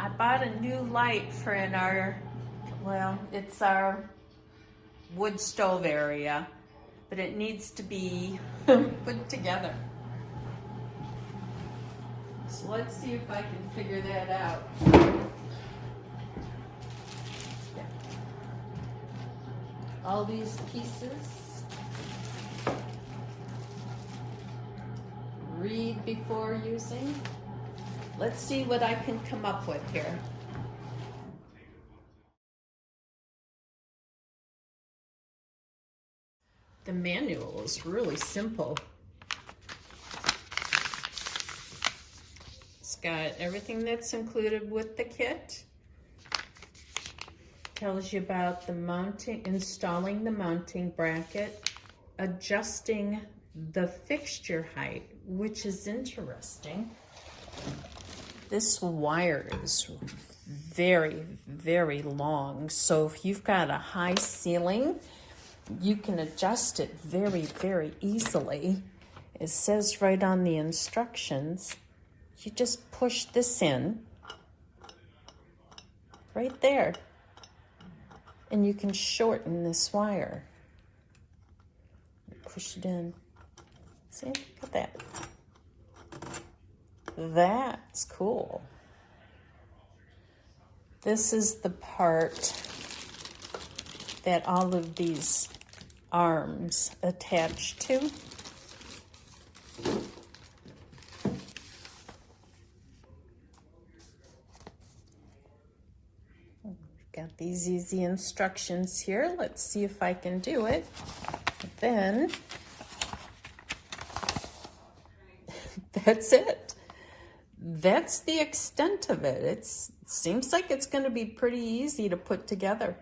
I bought a new light for it's our wood stove area, but it needs to be put together. So let's see if I can figure that out. All these pieces. Read before using. Let's see what I can come up with here. The manual is really simple. It's got everything that's included with the kit. Tells you about the mounting, installing the mounting bracket, adjusting the fixture height, which is interesting. This wire is very, very long. So if you've got a high ceiling, you can adjust it very, very easily. It says right on the instructions, you just push this in right there, and you can shorten this wire. Push it in. See, look at that. That's cool. This is the part that all of these arms attach to. We've got these easy instructions here. Let's see if I can do it. Then, that's it. That's the extent of it. It seems like it's going to be pretty easy to put together.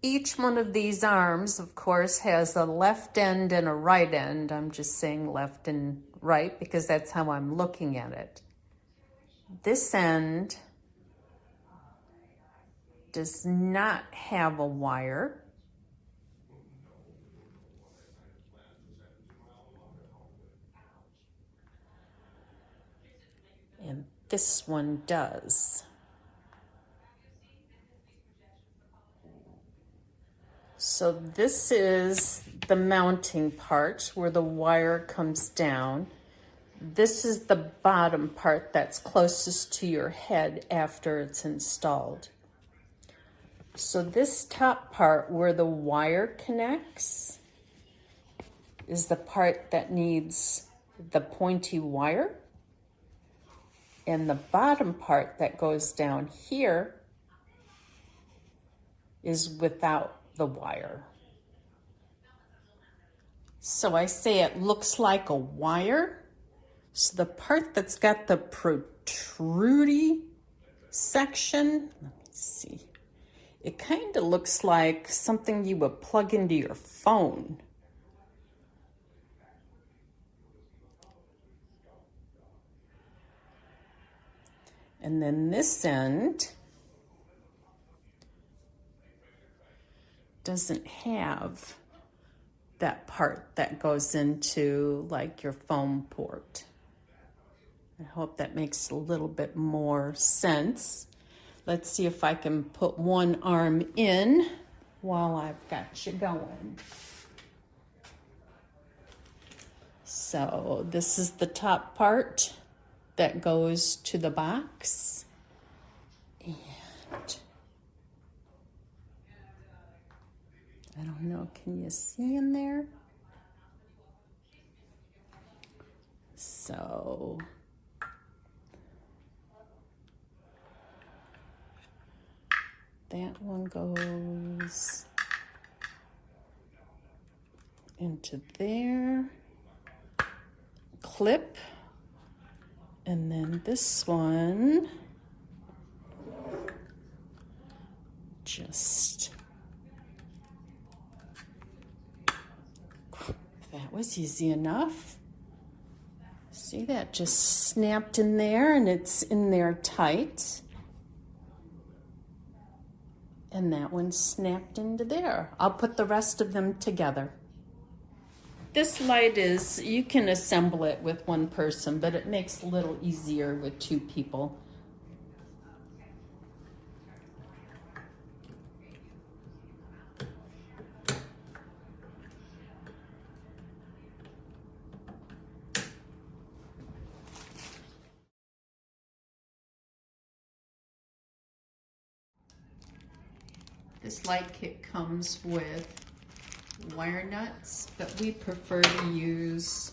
Each one of these arms, of course, has a left end and a right end. I'm just saying left and right because that's how I'm looking at it. This end does not have a wire. And this one does. So this is the mounting part where the wire comes down. This is the bottom part that's closest to your head after it's installed. So this top part where the wire connects is the part that needs the pointy wire. And the bottom part that goes down here is without the wire. So I say it looks like a wire. So the part that's got the protrudy section, let me see. It kind of looks like something you would plug into your phone. And then this end doesn't have that part that goes into like your phone port. I hope that makes a little bit more sense. Let's see if I can put one arm in while I've got you going. So this is the top part that goes to the box. And I don't know, can you see in there? So that one goes into there. Clip. And then this one just, that was easy enough. See, that just snapped in there and it's in there tight. And that one snapped into there. I'll put the rest of them together. This light you can assemble it with one person, but it makes it a little easier with two people. this light kit comes with wire nuts, but we prefer to use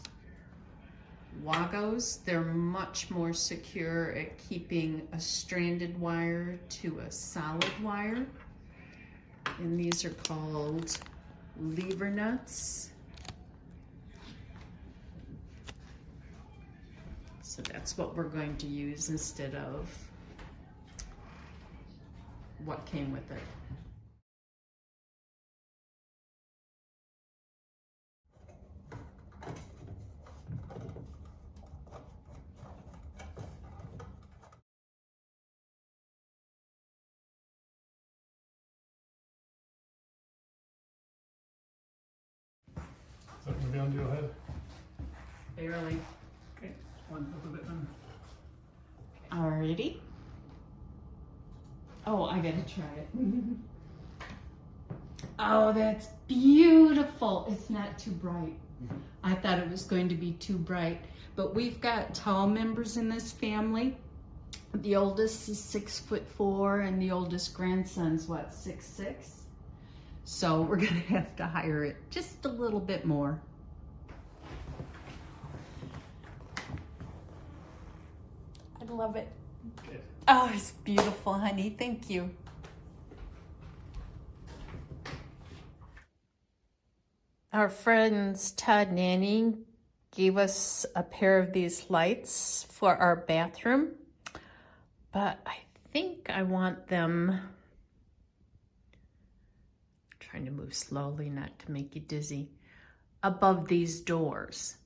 Wagos. They're much more secure at keeping a stranded wire to a solid wire. And these are called lever nuts. So that's what we're going to use instead of what came with it. Is that going to be under your head? Barely. Okay, one up a bit then. Alrighty. Oh, I gotta try it. Oh, that's beautiful. It's not too bright. I thought it was going to be too bright, but we've got tall members in this family. The oldest is 6'4", and the oldest grandson's what, 6'6"? So we're gonna have to hire it just a little bit more. I love it. Good. Oh, it's beautiful, honey. Thank you. Our friends Todd and Annie gave us a pair of these lights for our bathroom, but I think I want them, trying to move slowly not to make you dizzy, above these doors.